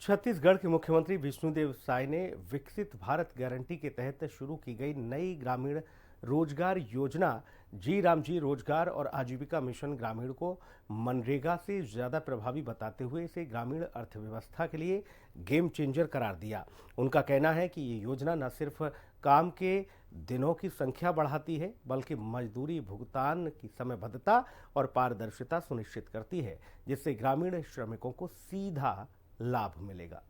छत्तीसगढ़ के मुख्यमंत्री विष्णुदेव साय ने विकसित भारत गारंटी के तहत शुरू की गई नई ग्रामीण रोजगार योजना जी राम जी रोजगार और आजीविका मिशन ग्रामीण को मनरेगा से ज्यादा प्रभावी बताते हुए इसे ग्रामीण अर्थव्यवस्था के लिए गेम चेंजर करार दिया। उनका कहना है कि ये योजना न सिर्फ काम के दिनों की संख्या बढ़ाती है बल्कि मजदूरी भुगतान की समयबद्धता और पारदर्शिता सुनिश्चित करती है, जिससे ग्रामीण श्रमिकों को सीधा लाभ मिलेगा।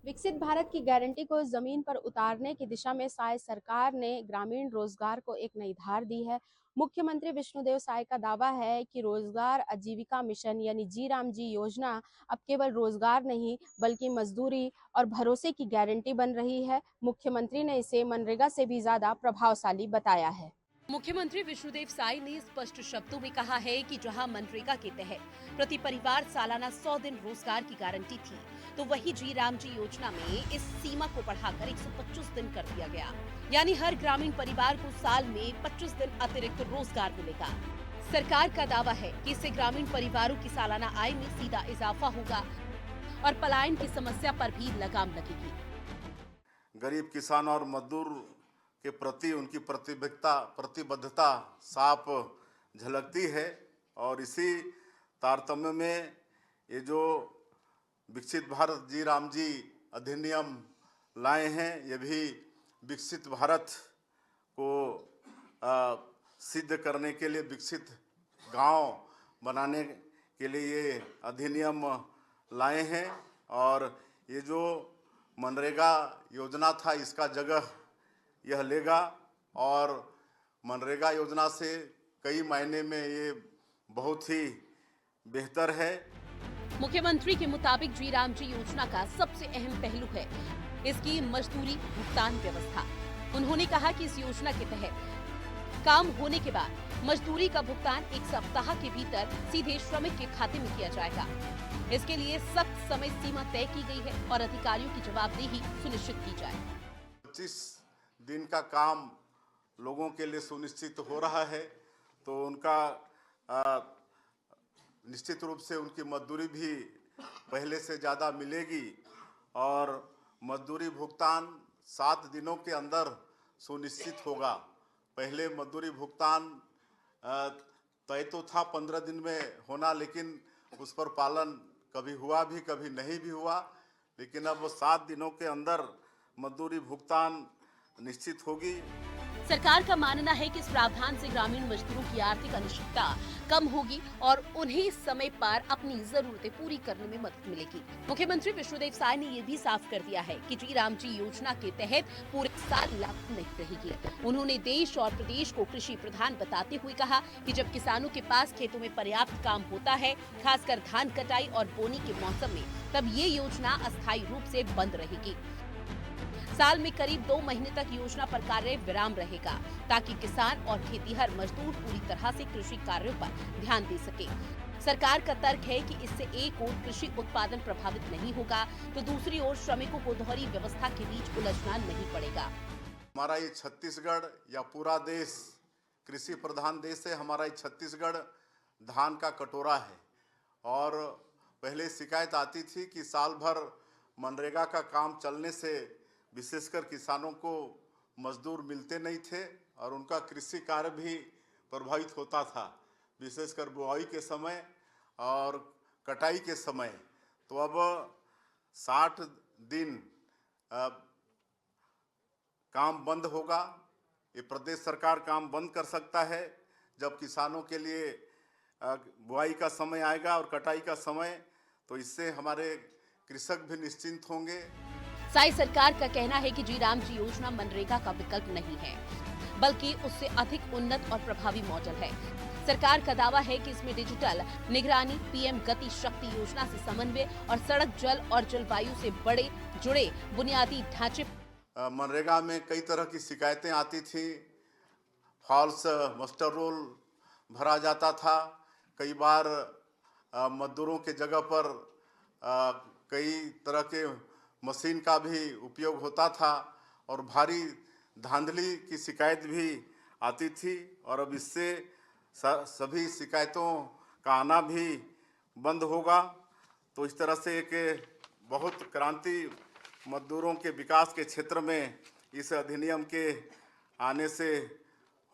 विकसित भारत की गारंटी को जमीन पर उतारने की दिशा में साय सरकार ने ग्रामीण रोजगार को एक नई धार दी है। मुख्यमंत्री विष्णुदेव साय का दावा है कि रोजगार आजीविका मिशन यानी जी राम जी योजना अब केवल रोजगार नहीं बल्कि मजदूरी और भरोसे की गारंटी बन रही है। मुख्यमंत्री ने इसे मनरेगा से भी ज्यादा प्रभावशाली बताया है। मुख्यमंत्री विष्णुदेव साय ने स्पष्ट शब्दों में कहा है कि जहां मनरेगा के तहत प्रति परिवार सालाना 100 दिन रोजगार की गारंटी थी, तो वही जी राम जी योजना में इस सीमा को बढ़ाकर 125 दिन कर दिया गया। यानी हर ग्रामीण परिवार को साल में 25 दिन अतिरिक्त रोजगार मिलेगा। सरकार का दावा है कि इससे ग्रामीण परिवारों की सालाना आय में सीधा इजाफा होगा और पलायन की समस्या पर भी लगाम लगेगी। गरीब किसान और मजदूर के प्रति उनकी प्रतिबद्धता साफ झलकती है और इसी तारतम्य में ये जो विकसित भारत जी राम जी अधिनियम लाए हैं, ये भी विकसित भारत को सिद्ध करने के लिए, विकसित गांव बनाने के लिए ये अधिनियम लाए हैं। और ये जो मनरेगा योजना था इसका जगह यह लेगा और मनरेगा योजना से कई मायने में ये बहुत ही बेहतर है। मुख्यमंत्री के मुताबिक जी राम जी योजना का सबसे अहम पहलू है इसकी मजदूरी भुगतान व्यवस्था। उन्होंने कहा कि इस योजना के तहत काम होने के बाद मजदूरी का भुगतान 1 सप्ताह के भीतर सीधे श्रमिक के खाते में किया जाएगा। इसके लिए सख्त समय सीमा तय की गई है और अधिकारियों की जवाबदेही सुनिश्चित की जाए। 25 दिन का काम लोगों के लिए सुनिश्चित हो रहा है, तो उनका निश्चित रूप से उनकी मजदूरी भी पहले से ज़्यादा मिलेगी और मजदूरी भुगतान 7 दिनों के अंदर सुनिश्चित होगा। पहले मजदूरी भुगतान तय तो था 15 दिन में होना, लेकिन उस पर पालन कभी हुआ भी कभी नहीं भी हुआ। लेकिन अब 7 दिनों के अंदर मजदूरी भुगतान निश्चित होगी। सरकार का मानना है कि इस प्रावधान से ग्रामीण मजदूरों की आर्थिक अनिश्चितता कम होगी और उन्हें समय पर अपनी जरूरतें पूरी करने में मदद मिलेगी। मुख्यमंत्री विष्णुदेव साय ने ये भी साफ कर दिया है कि जी राम जी योजना के तहत पूरे साल लागू नहीं रहेगी। उन्होंने देश और प्रदेश को कृषि प्रधान बताते हुए कहा कि जब किसानों के पास खेतों में पर्याप्त काम होता है, खासकर धान कटाई और बोनी के मौसम में, तब ये योजना अस्थायी रूप से बंद रहेगी। साल में करीब 2 महीने तक योजना पर कार्य विराम रहेगा ताकि किसान और खेतीहर मजदूर पूरी तरह से कृषि कार्यों पर ध्यान दे सके। सरकार का तर्क है कि इससे एक ओर कृषि उत्पादन प्रभावित नहीं होगा तो दूसरी ओर श्रमिकों को दोहरी व्यवस्था के बीच उलझना नहीं पड़ेगा। हमारा ये छत्तीसगढ़ या पूरा देश कृषि प्रधान देश है। हमारा ये छत्तीसगढ़ धान का कटोरा है और पहले शिकायत आती थी कि साल भर मनरेगा का काम चलने से विशेषकर किसानों को मजदूर मिलते नहीं थे और उनका कृषि कार्य भी प्रभावित होता था, विशेषकर बुआई के समय और कटाई के समय। तो अब 60 दिन काम बंद होगा। ये प्रदेश सरकार काम बंद कर सकता है जब किसानों के लिए बुआई का समय आएगा और कटाई का समय, तो इससे हमारे कृषक भी निश्चिंत होंगे। साय सरकार का कहना है कि जी राम जी योजना मनरेगा का विकल्प नहीं है बल्कि उससे अधिक उन्नत और प्रभावी मॉडल है। सरकार का दावा है कि इसमें डिजिटल निगरानी, पीएम गति शक्ति योजना से समन्वय और सड़क, जल और जलवायु से जुड़े बुनियादी ढांचे। मनरेगा में कई तरह की शिकायतें आती थी। फॉल्स मास्टर रोल भरा जाता था। कई बार मजदूरों के जगह पर कई तरह के मशीन का भी उपयोग होता था और भारी धांधली की शिकायत भी आती थी और अब इससे सभी शिकायतों का आना भी बंद होगा। तो इस तरह से एक बहुत क्रांति मजदूरों के विकास के क्षेत्र में इस अधिनियम के आने से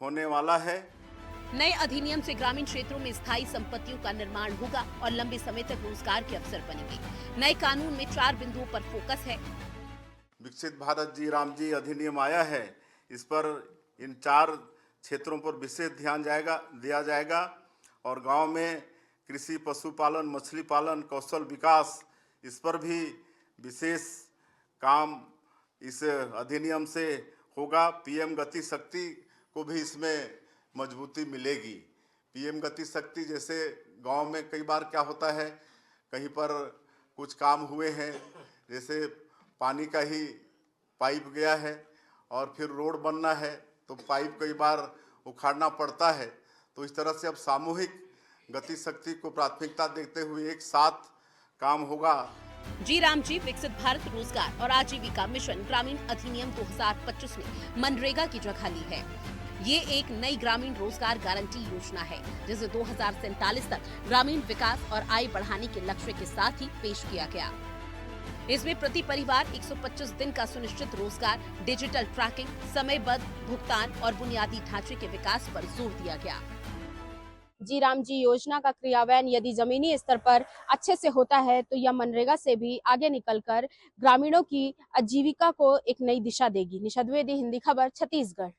होने वाला है। नए अधिनियम से ग्रामीण क्षेत्रों में स्थायी संपत्तियों का निर्माण होगा और लंबे समय तक रोजगार के अवसर बनेंगे। नए कानून में 4 बिंदुओं पर फोकस है। विकसित भारत जी राम जी अधिनियम आया है, इस पर इन 4 क्षेत्रों पर विशेष ध्यान दिया जाएगा और गांव में कृषि, पशुपालन, मछली पालन, कौशल विकास, इस पर भी विशेष काम इस अधिनियम से होगा। पीएम गति शक्ति को भी इसमें मजबूती मिलेगी। पीएम गति शक्ति जैसे गांव में कई बार क्या होता है, कहीं पर कुछ काम हुए हैं, जैसे पानी का ही पाइप गया है और फिर रोड बनना है तो पाइप कई बार उखाड़ना पड़ता है। तो इस तरह से अब सामूहिक गति शक्ति को प्राथमिकता देते हुए एक साथ काम होगा। जी राम जी विकसित भारत रोजगार और आजीविका मिशन ग्रामीण अधिनियम 2025 ने मनरेगा की जगह ली है। ये एक नई ग्रामीण रोजगार गारंटी योजना है जिसे 2047 तक ग्रामीण विकास और आय बढ़ाने के लक्ष्य के साथ ही पेश किया गया। इसमें प्रति परिवार 125 दिन का सुनिश्चित रोजगार, डिजिटल ट्रैकिंग, समयबद्ध भुगतान और बुनियादी ढांचे के विकास पर जोर दिया गया। जी राम जी योजना का क्रियान्वयन यदि जमीनी स्तर पर अच्छे से होता है तो यह मनरेगा से भी आगे निकलकर ग्रामीणों की आजीविका को एक नई दिशा देगी। निशा द्विवेदी, हिंदी खबर, छत्तीसगढ़।